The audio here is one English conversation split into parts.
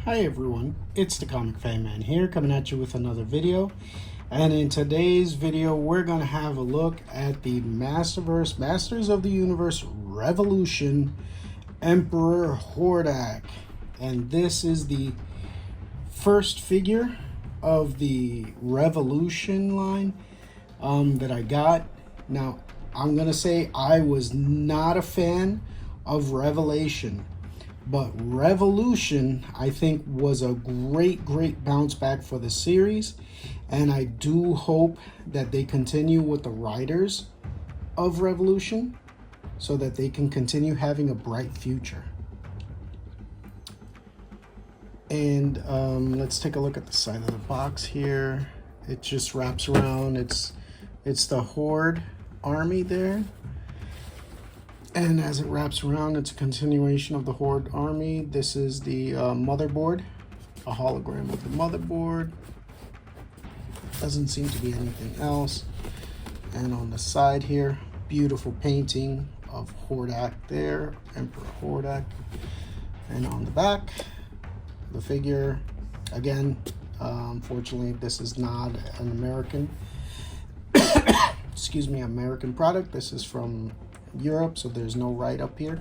Hi everyone, it's the Comic Fan Man here coming at you with another video. And in today's video we're going to have a look at the Masterverse Masters of the Universe Revolution Emperor Hordak. And this is the first figure of the Revolution line that I got. Now I'm going to say I was not a fan of Revelation. But Revolution, I think, was a great bounce back for the series. And I do hope that they continue with the writers of Revolution so that they can continue having a bright future. And let's take a look at the side of the box here. It just wraps around. It's the Horde army there. And as it wraps around, it's a continuation of the Horde army. This is the Motherboard, a hologram of the Motherboard. Doesn't seem to be anything else. And on the side here, beautiful painting of Hordak there, Emperor Hordak. And on the back, the figure, again, unfortunately, this is not an American, excuse me, American product. This is from Europe, so there's no write-up here.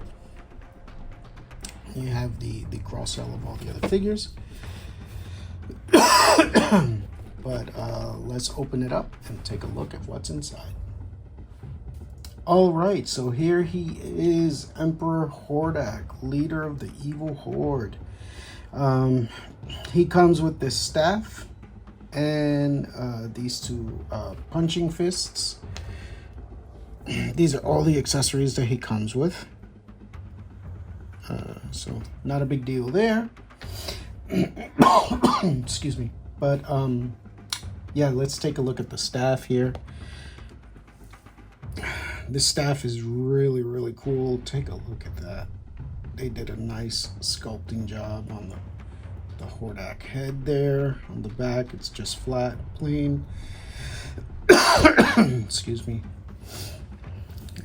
You have the cross-sell of all the other figures. But let's open it up and take a look at what's inside. All right, so here he is, Emperor Hordak, leader of the evil Horde. He comes with this staff and these two punching fists. These are all the accessories that he comes with. So not a big deal there. Excuse me. But yeah, let's take a look at the staff here. This staff is really cool. Take a look at that. They did a nice sculpting job on the Hordak head there. On the back, it's just flat, plain. Excuse me.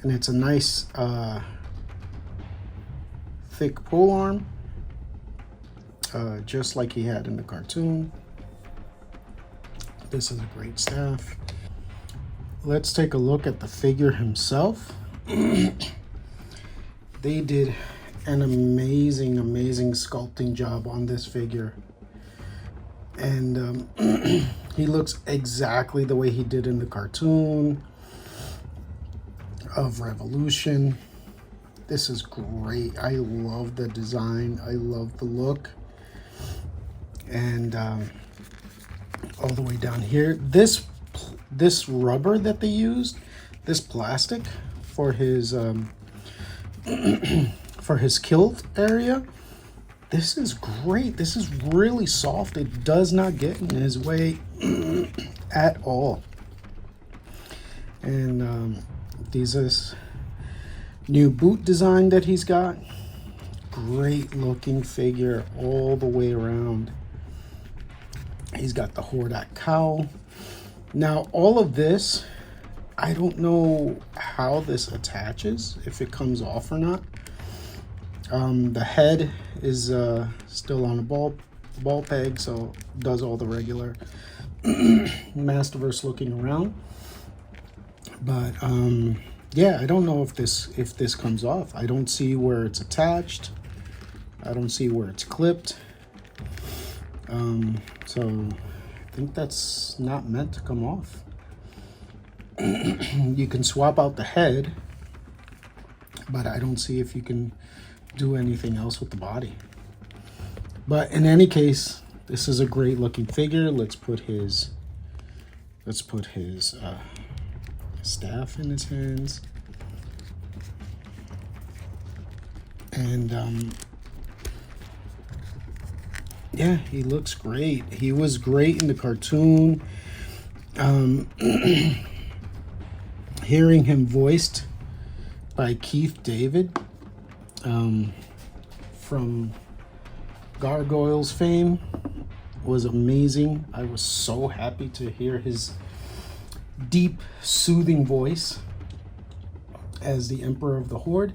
And it's a nice thick pole arm, just like he had in the cartoon. This is a great staff. Let's take a look at the figure himself. They did an amazing sculpting job on this figure. And he looks exactly the way he did in the cartoon of Revolution. This is great. I love the design. I love the look. And all the way down here, this rubber that they used, this plastic for his for his kilt area, this is great. This is really soft. It does not get in his way at all. And these is new boot design that he's got. Great looking figure all the way around. He's got the Hordak cowl. Now all of this, I don't know how this attaches, if it comes off or not. The head is still on a ball peg, so does all the regular Masterverse looking around. But yeah, I don't know if this comes off. I don't see where it's attached. I don't see where it's clipped. So I think that's not meant to come off. You can swap out the head, but I don't see if you can do anything else with the body. But in any case, this is a great looking figure. Let's put his staff in his hands. And yeah, he looks great. He was great in the cartoon. Hearing him voiced by Keith David from Gargoyles fame was amazing. I was so happy to hear his deep, soothing voice as the Emperor of the Horde.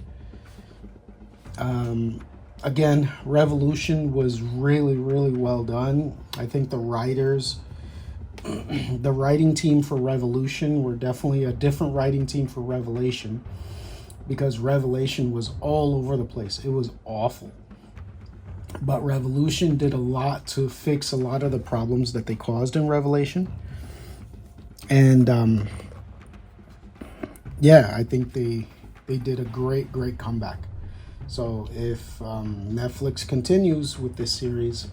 Again, Revolution was really, really well done. I think the writers, the writing team for Revolution were definitely a different writing team for Revelation, because Revelation was all over the place. It was awful. But Revolution did a lot to fix a lot of the problems that they caused in Revelation. And yeah, I think they did a great comeback. So if Netflix continues with this series,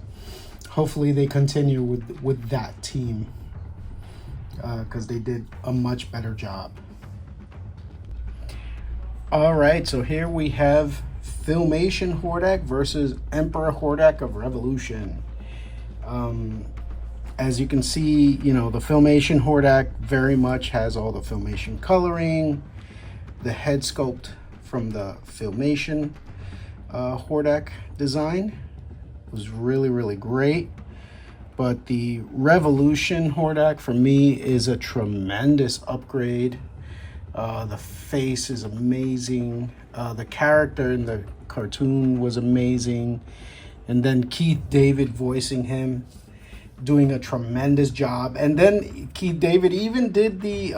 hopefully they continue with that team, because they did a much better job. All right, so here we have Filmation Hordak versus Emperor Hordak of Revolution. As you can see, you know, the Filmation Hordak very much has all the Filmation coloring, the head sculpt from the Filmation Hordak design was really great. But the Revolution Hordak for me is a tremendous upgrade. The face is amazing. The character in the cartoon was amazing. And then Keith David voicing him, doing a tremendous job. And then Keith David even did the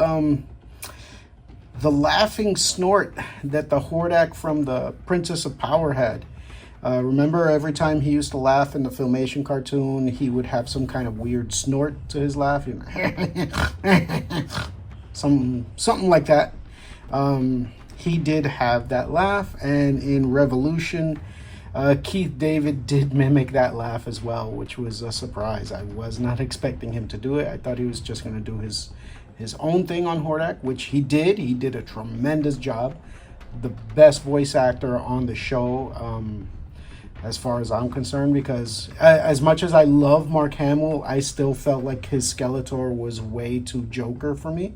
laughing snort that the Hordak from the Princess of Power had. Remember, every time he used to laugh in the Filmation cartoon, he would have some kind of weird snort to his laugh. You know, something like that. He did have that laugh, and in Revolution, Keith David did mimic that laugh as well, which was a surprise. I was not expecting him to do it. I thought he was just going to do his own thing on Hordak, which he did. He did a tremendous job. The best voice actor on the show, as far as I'm concerned, because as much as I love Mark Hamill, I still felt like his Skeletor was way too Joker for me.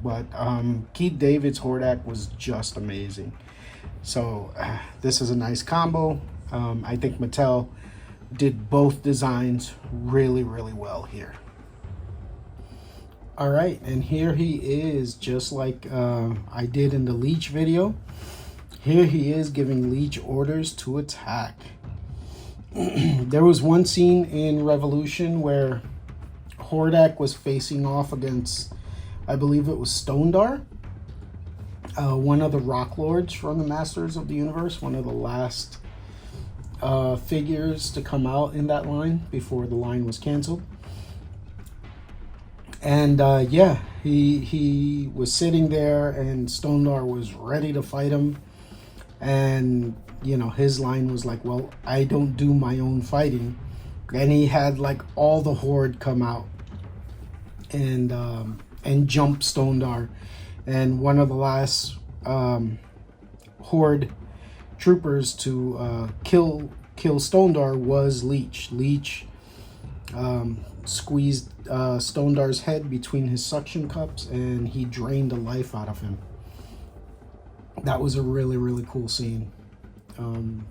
But Keith David's Hordak was just amazing. So this is a nice combo. I think Mattel did both designs really well here. All right, and here he is, just like I did in the Leech video. Here he is giving Leech orders to attack. There was one scene in Revolution where Hordak was facing off against, I believe it was Stonar, one of the Rock Lords from the Masters of the Universe, one of the last figures to come out in that line before the line was canceled. And yeah, he was sitting there, and Stonar was ready to fight him. And, you know, his line was like, well, I don't do my own fighting. And he had like all the Horde come out and jump Stonar. And one of the last Horde troopers to kill Stonar was Leech. Leech squeezed Stonar's head between his suction cups, and he drained the life out of him. That was a really cool scene.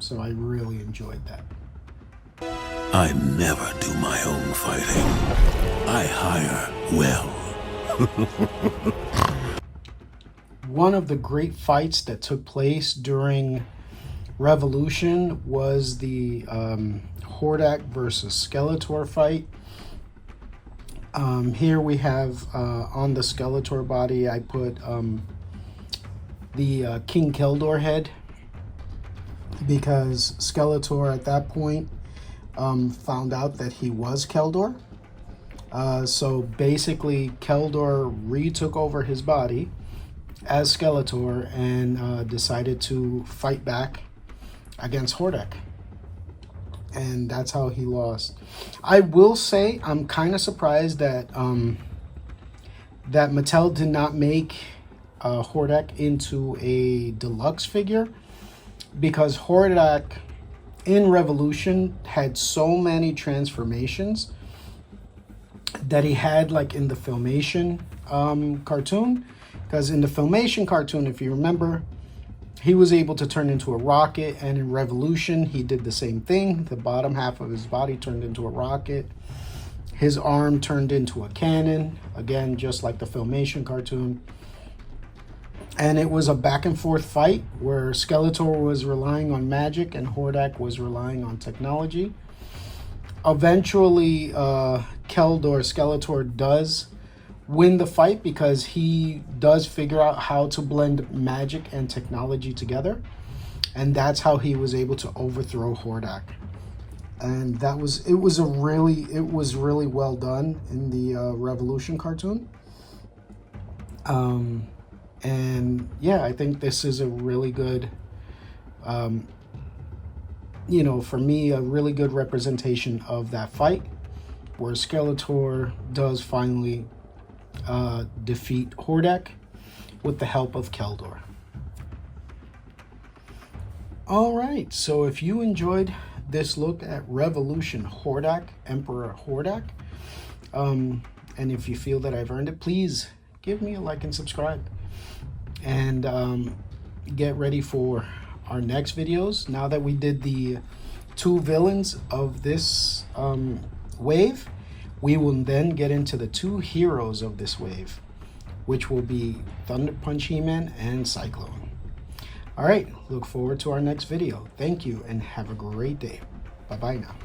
So I really enjoyed that. I never do my own fighting. I hire well. One of the great fights that took place during Revolution was the Hordak versus Skeletor fight. Here we have on the Skeletor body, I put the King Keldor head, because Skeletor at that point found out that he was Keldor. So basically Keldor retook over his body as Skeletor and decided to fight back against Hordak. And that's how he lost. I will say I'm kind of surprised that that Mattel did not make Hordak into a deluxe figure, because Hordak in Revolution had so many transformations that he had like in the Filmation cartoon. Because in the Filmation cartoon, if you remember, he was able to turn into a rocket, and in Revolution he did the same thing. The bottom half of his body turned into a rocket. His arm turned into a cannon, again just like the Filmation cartoon. And it was a back and forth fight where Skeletor was relying on magic and Hordak was relying on technology. Eventually, Skeletor does win the fight because he does figure out how to blend magic and technology together. And that's how he was able to overthrow Hordak. And it was really well done in the Revolution cartoon. And yeah, I think this is a really good, you know, for me, a really good representation of that fight where Skeletor does finally defeat Hordak with the help of Keldor. All right, so if you enjoyed this look at Revolution Hordak, Emperor Hordak, and if you feel that I've earned it, please give me a like and subscribe. And get ready for our next videos. Now that we did the 2 villains of this wave, we will then get into the 2 heroes of this wave, which will be Thunder Punch He-Man and Cyclone. All right, look forward to our next video. Thank you and have a great day. Bye-bye now.